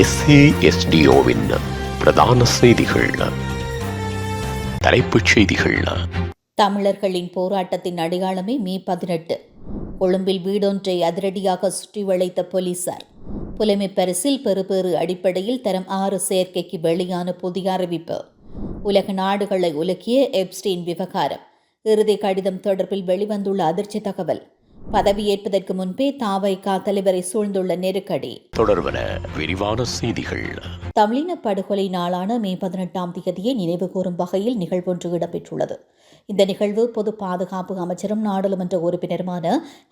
SASDOவின் பிரதான செய்திகள். தலைப்புச் செய்திகள். தமிழர்களின் போராட்டத்தின் அடையாளமே மே 18. கொழும்பில் வீடொன்றை அதிரடியாக சுற்றி வளைத்த போலீசார். புலமை பரிசில் பெறுபேறு அடிப்படையில் தரம் 6 சேர்க்கைக்கு வெளியான புதிய அறிவிப்பு. உலக நாடுகளை உலுக்கிய எப்ஸ்டீன் விவகாரம். இறுதி கடிதம் தொடர்பில் வெளிவந்துள்ள அதிர்ச்சி தகவல். பதவியேற்பதற்கு முன்பே தாவைக்கா தலைவரை சூழ்ந்துள்ள நெருக்கடி. தொடர்பன விரிவான செய்திகள். தமிழின படுகொலை நாளான மே 18ஆம் தேதியை நினைவுகூரும் வகையில் நிகழ்வொன்று இடம்பெற்றுள்ளது. இந்த நிகழ்வு பொது பாதுகாப்பு அமைச்சரும் நாடாளுமன்ற உறுப்பினருமான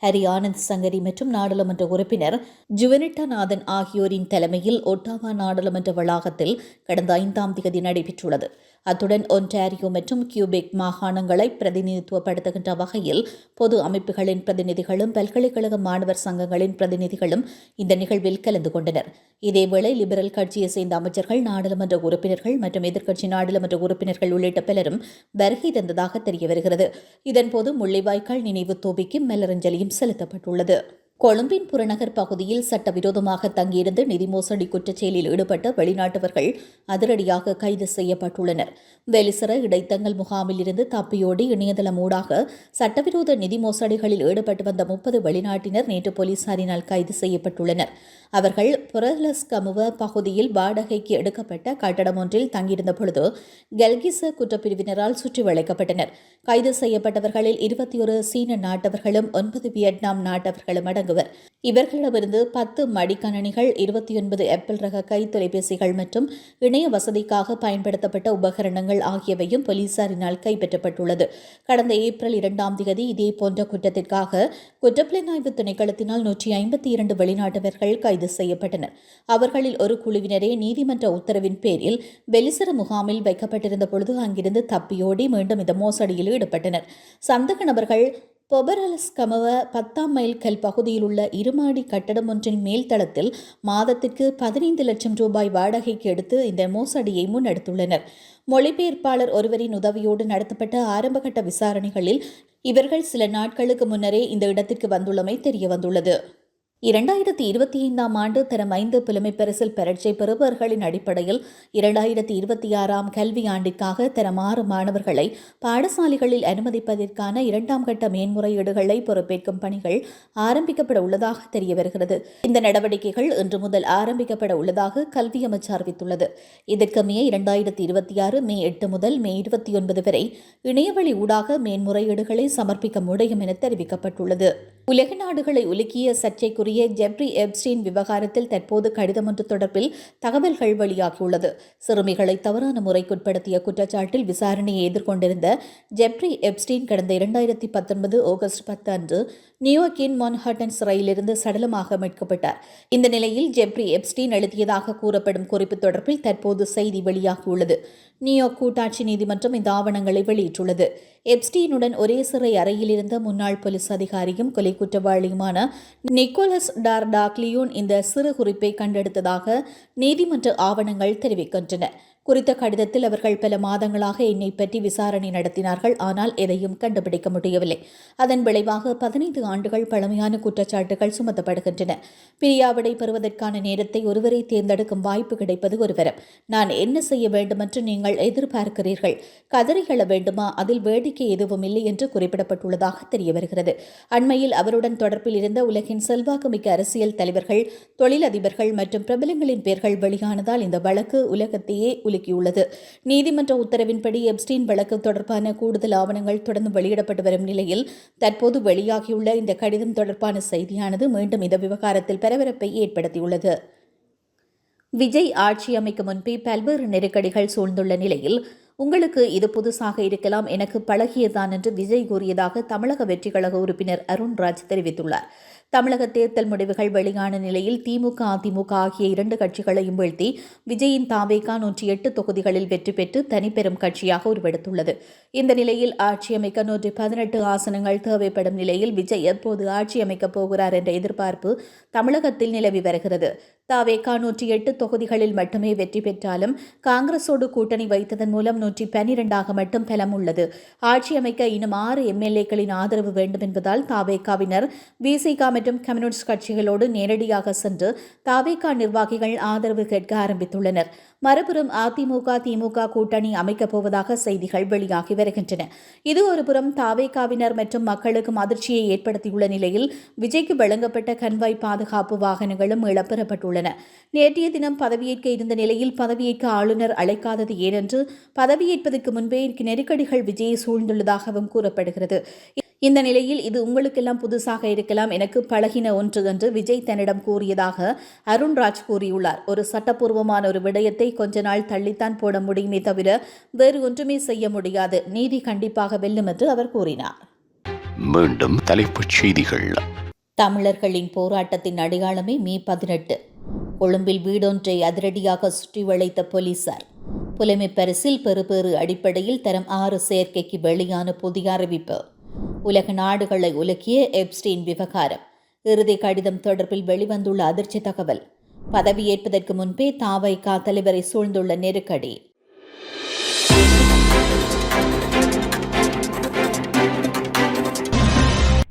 ஹரி ஆனந்த் சங்கரி மற்றும் நாடாளுமன்ற உறுப்பினர் ஜுவனிட்டாநாதன் ஆகியோரின் தலைமையில் ஒட்டாவா நாடாளுமன்ற வளாகத்தில் கடந்த 5ஆம் தேதி நடைபெற்றுள்ளது. அத்துடன் ஒன்டாரியோ மற்றும் கியூபெக் மாகாணங்களை பிரதிநிதித்துவப்படுத்துகின்ற வகையில் பொது அமைப்புகளின் பிரதிநிதிகளும் பல்கலைக்கழக மாணவர் சங்கங்களின் பிரதிநிதிகளும் இந்த நிகழ்வில் கலந்து கொண்டனர். இதேவேளை லிபரல் கட்சியை சேர்ந்த அமைச்சர்கள், நாடாளுமன்ற உறுப்பினர்கள் மற்றும் எதிர்க்கட்சி நாடாளுமன்ற உறுப்பினர்கள் உள்ளிட்ட பலரும் வருகை தந்ததாக தெரியவருகிறது. இதன்போது முள்ளிவாய்க்கால் நினைவு தூபிக்கு மலரஞ்சலியும் செலுத்தப்பட்டுள்ளது. கொழும்பின் புறநகர் பகுதியில் சட்டவிரோதமாக தங்கியிருந்து நிதி மோசடி குற்றச்செயலில் ஈடுபட்ட வெளிநாட்டவர்கள் அதிரடியாக கைது செய்யப்பட்டுள்ளனர். வெலிசர இடைத்தங்கல் முகாமில் இருந்து தப்பியோடி இணையதளம் ஊடாக சட்டவிரோத நிதி மோசடிகளில் ஈடுபட்டு வந்த 30 வெளிநாட்டினர் நேற்று போலீசாரினால் கைது செய்யப்பட்டுள்ளனர். அவர்கள் புரலஸ்கமுவ பகுதியில் வாடகைக்கு எடுக்கப்பட்ட கட்டடம் ஒன்றில் தங்கியிருந்த பொழுது கல்கிச குற்றப்பிரிவினரால் சுற்றி வளைக்கப்பட்டனர். கைது செய்யப்பட்டவர்களில் 21 சீன நாட்டவர்களும் 9 வியட்நாம் நாட்டவர்களும் அடங்குவர். இவர்களிடமிருந்து 10 மடிக்கணினிகள், 29 ஆப்பிள் ரக கை தொலைபேசிகள் மற்றும் இணைய வசதிக்காக பயன்படுத்தப்பட்ட உபகரணங்கள் ஆகியவையும் போலீசாரினால் கைப்பற்றப்பட்டுள்ளது. கடந்த ஏப்ரல் 2ஆம் தேதி இதேபோன்ற குற்றத்திற்காக குற்றப்புலனாய்வு திணைக்களத்தினால் 152 வெளிநாட்டவர்கள் கைது செய்யப்பட்டனர். அவர்களில் ஒரு குழுவினரே நீதிமன்ற உத்தரவின் பேரில் வெலிசர முகாமில் வைக்கப்பட்டிருந்த பொழுது அங்கிருந்து தப்பியோடி மீண்டும் இந்த மோசடியில் ஈடுபட்டனர். சந்தக நபர்கள் பொபரலஸ்கமவ 10ஆம் மைல் கல் பகுதியில் உள்ள இருமாடி கட்டடம் ஒன்றின் மேல்தளத்தில் மாதத்திற்கு 15 லட்சம் ரூபாய் வாடகைக்கு எடுத்து இந்த மோசடியை முன்னெடுத்துள்ளனர். மொழிபெயர்ப்பாளர் ஒருவரின் உதவியோடு நடத்தப்பட்ட ஆரம்பகட்ட விசாரணைகளில் இவர்கள் சில நாட்களுக்கு முன்னரே இந்த இடத்திற்கு வந்துள்ளமை தெரியவந்துள்ளது. 2025ஆம் ஆண்டு தரம் 5 புலமை பரிசில் பரீட்சை பெறுபவர்களின் அடிப்படையில் 2026ஆம் கல்வி ஆண்டிற்காக தரம் 6 மாணவர்களை பாடசாலைகளில் அனுமதிப்பதற்கான 2ஆம் கட்ட மேன்முறையீடுகளை பொறுப்பேற்கும் பணிகள் ஆரம்பிக்கப்பட உள்ளதாக தெரியவருகிறது. இந்த நடவடிக்கைகள் இன்று முதல் ஆரம்பிக்கப்பட உள்ளதாக கல்வி அமைச்சு அறிவித்துள்ளது. இதற்கு மே 2026 மே 8 முதல் மே 29 வரை இணையவழி ஊடாக மேன்முறையீடுகளை சமர்ப்பிக்க முடியும் என தெரிவிக்கப்பட்டுள்ளது. உலக நாடுகளை உலுக்கிய சர்ச்சைக்குரிய ஜெப்ரி எப்ஸ்டீன் விவகாரத்தில் தற்போது கடிதம் ஒன்று தொடர்பில் தகவல்கள் வெளியாகியுள்ளது. சிறுமிகளை தவறான முறைக்குட்படுத்திய குற்றச்சாட்டில் விசாரணையை எதிர்கொண்டிருந்த ஜெப்ரி எப்ஸ்டீன் கடந்த 2019 ஆகஸ்ட் 10 அன்று நியூயார்க்கின் மான்ஹாட்டன் சிறையிலிருந்து சடலமாக மீட்கப்பட்டார். இந்த நிலையில் ஜெப்ரி எப்ஸ்டீன் எழுதியதாக கூறப்படும் குறிப்பு தொடர்பில் தற்போது செய்தி வெளியாகியுள்ளது. நியூயார்க் கூட்டாட்சி நீதிமன்றம் இந்த ஆவணங்களை வெளியிட்டுள்ளது. எப்ஸ்டீனுடன் ஒரே சிறை அறையில் இருந்த முன்னாள் போலீஸ் அதிகாரியும் கொலை குற்றவாளியுமான நிக்கோலஸ் டார்டாக்லியோன் இந்த சிறு குறிப்பை கண்டெடுத்ததாக நீதிமன்ற ஆவணங்கள் தெரிவிக்கின்றன. குறித்த கடிதத்தில் அவர்கள் பல மாதங்களாக என்னை பற்றி விசாரணை நடத்தினார்கள், ஆனால் எதையும் கண்டுபிடிக்க முடியவில்லை. அதன் விளைவாக 15 ஆண்டுகள் பழமையான குற்றச்சாட்டுகள் சுமத்தப்படுகின்றன. பிரியாவிடை பெறுவதற்கான நேரத்தை ஒருவரை தேர்ந்தெடுக்கும் வாய்ப்பு கிடைப்பது ஒரு வரம். நான் என்ன செய்ய வேண்டுமென்று நீங்கள் எதிர்பார்க்கிறீர்கள்? கதறிகள வேண்டுமா? அதில் வேடிக்கை எதுவும் இல்லை என்று குறிப்பிடப்பட்டுள்ளதாக தெரியவருகிறது. அண்மையில் அவருடன் தொடர்பில் இருந்த உலகின் செல்வாக்குமிக்க அரசியல் தலைவர்கள், தொழிலதிபர்கள் மற்றும் பிரபலங்களின் பெயர்கள் வெளியானதால் இந்த வழக்கு உலகத்தையே உள்ளது. நீதிமன்ற உத்தரவின்படி எப்ஸ்டீன் வழக்கு தொடர்பான கூடுதல் ஆவணங்கள் தொடர்ந்து வெளியிடப்பட்டு வரும் நிலையில் தற்போது வெளியாகியுள்ள இந்த கடிதம் தொடர்பான செய்தியானது மீண்டும் இந்த விவகாரத்தில் பரபரப்பை ஏற்படுத்தியுள்ளது. விஜய் ஆட்சி அமைக்கும் முன்பே பல்வேறு நெருக்கடிகள் சூழ்ந்துள்ள நிலையில் உங்களுக்கு இது புதுசாக இருக்கலாம், எனக்கு பழகியதான் என்று விஜய் கூறியதாக தமிழக வெற்றி கழக உறுப்பினர் அருண்ராஜ் தெரிவித்துள்ளார். தமிழக தேர்தல் முடிவுகள் வெளியான நிலையில் திமுக, அதிமுக ஆகிய 2 கட்சிகளையும் வீழ்த்தி விஜயின் தாவேகா 108 தொகுதிகளில் வெற்றி பெற்று தனிப்பெரும் கட்சியாக உருவெடுத்துள்ளது. இந்த நிலையில் ஆட்சி அமைக்க 118 ஆசனங்கள் தேவைப்படும் நிலையில் விஜய் எப்போது ஆட்சி அமைக்கப் போகிறார் என்ற எதிர்பார்ப்பு தமிழகத்தில் நிலவி வருகிறது. தாவேகா 108 தொகுதிகளில் மட்டுமே வெற்றி பெற்றாலும் காங்கிரஸோடு கூட்டணி வைத்ததன் மூலம் 212 மட்டும் பலம் உள்ளது. ஆட்சி அமைக்க இன்னும் 6 எம்எல்ஏக்களின் ஆதரவு வேண்டும் என்பதால் தாவேகாவினர் விசிக மற்றும் கம்யூனிஸ்ட் கட்சிகளோடு நேரடியாக சென்று தாவேகா நிர்வாகிகள் ஆதரவு கேட்க ஆரம்பித்துள்ளனர். மறுபுறம் அதிமுக திமுக கூட்டணி அமைக்கப் போவதாக செய்திகள் வெளியாகி வருகின்றன. இது ஒருபுறம் தாவேகாவினர் மற்றும் மக்களுக்கும் அதிர்ச்சியை ஏற்படுத்தியுள்ள நிலையில் விஜய்க்கு வழங்கப்பட்ட கன்வாய் பாதுகாப்பு வாகனங்களும் இழப்பெறப்பட்டுள்ளன. நேற்றைய தினம் பதவியேற்க இருந்த நிலையில் பதவியேற்க ஆளுநர் அழைக்காதது ஏனென்று பதவியேற்பதற்கு முன்பே நெருக்கடிகள் விஜயை சூழ்ந்துள்ளதாகவும் கூறப்படுகிறது. இந்த நிலையில் இது உங்களுக்கெல்லாம் புதுசாக இருக்கலாம், எனக்கு பழகின ஒன்று என்று விஜய் தன்னிடம் கூறியதாக அருண்ராஜ் கூறியுள்ளார். ஒரு சட்டப்பூர்வமான ஒரு விடயத்தை கொஞ்ச நாள் தள்ளித்தான் போட முடியுமே தவிர வேறு ஒன்றுமே செய்ய முடியாது. நீதி கண்டிப்பாக வெல்லும் என்று அவர் கூறினார். மீண்டும் தலைப்புச் செய்திகள். தமிழர்களின் போராட்டத்தின் அடையாளமே மே 18. கொழும்பில் வீடொன்றை அதிரடியாக சுற்றி வளைத்த போலீசார். புலமை பரிசில் பெறுபேறு அடிப்படையில் தரம் 6 சேர்க்கைக்கு வெளியான புதிய அறிவிப்பு. உலக நாடுகளை உலுக்கிய எப்ஸ்டீன் விவகாரம். இறுதி கடிதம் தொடர்பில் வெளிவந்துள்ள அதிர்ச்சி தகவல். பதவியேற்பதற்கு முன்பே தாவைக்கா தலைவரை சூழ்ந்துள்ள நெருக்கடி.